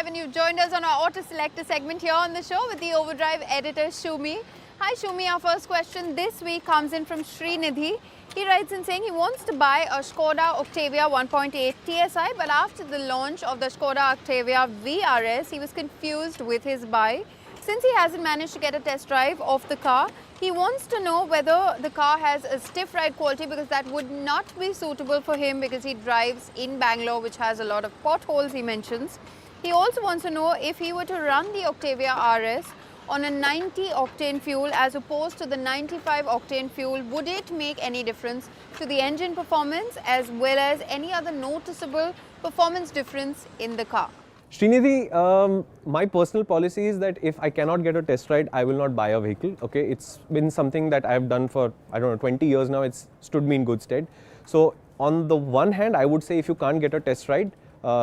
Overdrive, and you've joined us on our Auto Selector segment here on the show with the Overdrive editor Shumi. Hi Shumi, our first question this week comes in from Srinidhi. He writes in saying he wants to buy a Skoda Octavia 1.8TSI, but after the launch of the Skoda Octavia vRS, he was confused with his buy. Since he hasn't managed to get a test drive of the car, he wants to know whether the car has a stiff ride quality, because that would not be suitable for him because he drives in Bangalore, which has a lot of potholes, he mentions. He also wants to know if he were to run the Octavia RS on a 90 octane fuel as opposed to the 95 octane fuel, would it make any difference to the engine performance as well as any other noticeable performance difference in the car? Srinidhi, my personal policy is that if I cannot get a test ride, I will not buy a vehicle. Okay, it's been something that I have done for, I don't know, 20 years now. It's stood me in good stead. So on the one hand, I would say if you can't get a test ride,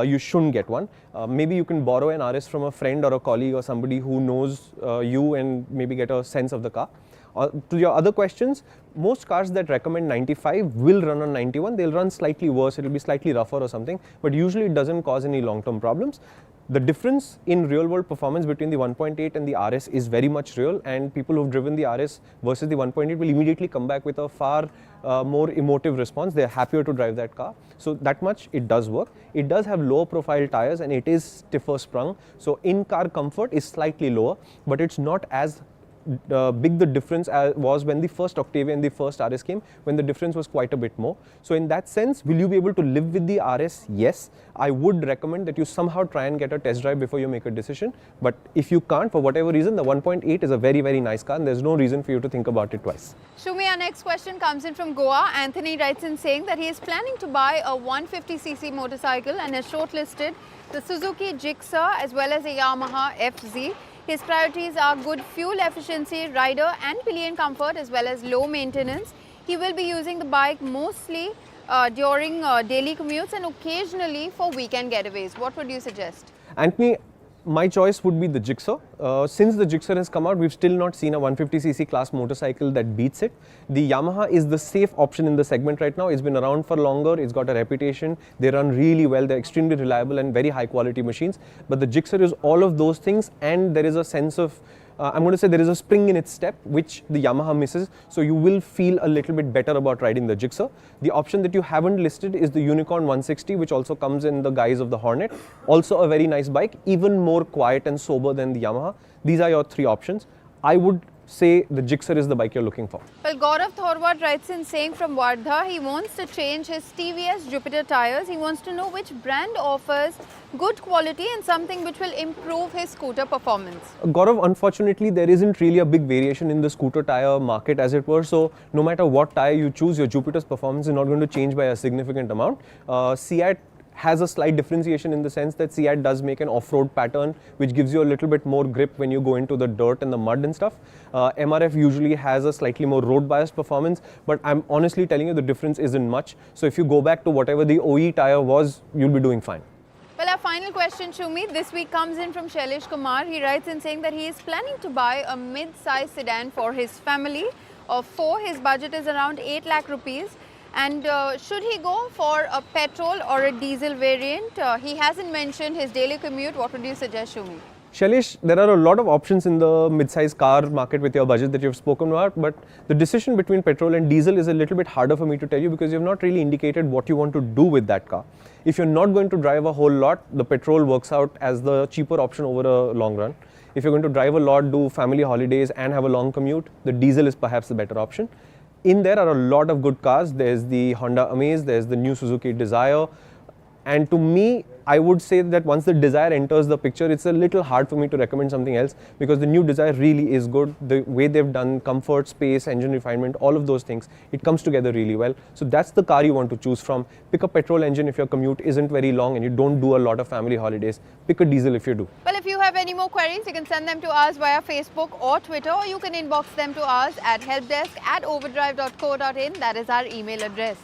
you shouldn't get one. Maybe you can borrow an RS from a friend or a colleague or somebody who knows you and maybe get a sense of the car. To your other questions, most cars that recommend 95 will run on 91. They'll run slightly worse, it'll be slightly rougher or something, but usually it doesn't cause any long-term problems. The difference in real-world performance between the 1.8 and the RS is very much real, and people who've driven the RS versus the 1.8 will immediately come back with a far more emotive response. They're happier to drive that car. So that much it does work. It does have lower profile tires and it is stiffer sprung. So in-car comfort is slightly lower, but it's not as big the difference as was when the first Octavia and the first RS came, when the difference was quite a bit more. So in that sense, will you be able to live with the RS? Yes. I would recommend that you somehow try and get a test drive before you make a decision. But if you can't, for whatever reason, the 1.8 is a very, very nice car and there's no reason for you to think about it twice. Shumi, our next question comes in from Goa. Anthony writes in saying that he is planning to buy a 150cc motorcycle and has shortlisted the Suzuki Gixxer as well as a Yamaha FZ. His priorities are good fuel efficiency, rider and pillion comfort as well as low maintenance. He will be using the bike mostly during daily commutes and occasionally for weekend getaways. What would you suggest? Anthony, my choice would be the Gixxer. Since the Gixxer has come out, we've still not seen a 150cc class motorcycle that beats it. The Yamaha is the safe option in the segment right now. It's been around for longer, it's got a reputation, they run really well, they're extremely reliable and very high quality machines. But the Gixxer is all of those things, and there is a sense of I'm going to say there is a spring in its step, which the Yamaha misses. So you will feel a little bit better about riding the Gixxer. The option that you haven't listed is the Unicorn 160, which also comes in the guise of the Hornet. Also a very nice bike, even more quiet and sober than the Yamaha. These are your three options. I would say the Gixxer is the bike you're looking for. Well, Gaurav Thorwat writes in saying from Wardha, he wants to change his TVS Jupiter tires. He wants to know which brand offers good quality and something which will improve his scooter performance. Gaurav, unfortunately, there isn't really a big variation in the scooter tire market, as it were. So no matter what tire you choose, your Jupiter's performance is not going to change by a significant amount. CEAT has a slight differentiation in the sense that CEAT does make an off-road pattern which gives you a little bit more grip when you go into the dirt and the mud and stuff. MRF usually has a slightly more road biased performance, but I'm honestly telling you the difference isn't much. So if you go back to whatever the OE tire was, you'll be doing fine. Well, our final question, Shumi, this week comes in from Shailesh Kumar. He writes in saying that he is planning to buy a mid-size sedan for his family of 4. His budget is around 8 lakh rupees. And should he go for a petrol or a diesel variant? He hasn't mentioned his daily commute. What would you suggest, Shumi? Shailesh, there are a lot of options in the mid-size car market with your budget that you've spoken about, but the decision between petrol and diesel is a little bit harder for me to tell you because you've not really indicated what you want to do with that car. If you're not going to drive a whole lot, the petrol works out as the cheaper option over a long run. If you're going to drive a lot, do family holidays and have a long commute, the diesel is perhaps the better option. In there are a lot of good cars. There's the Honda Amaze, there's the new Suzuki Dzire. And to me, I would say that once the Dzire enters the picture, it's a little hard for me to recommend something else because the new Dzire really is good. The way they've done comfort, space, engine refinement, all of those things, it comes together really well. So that's the car you want to choose from. Pick a petrol engine if your commute isn't very long and you don't do a lot of family holidays. Pick a diesel if you do. Well, if you have any more queries, you can send them to us via Facebook or Twitter, or you can inbox them to us at helpdesk@overdrive.co.in. That is our email address.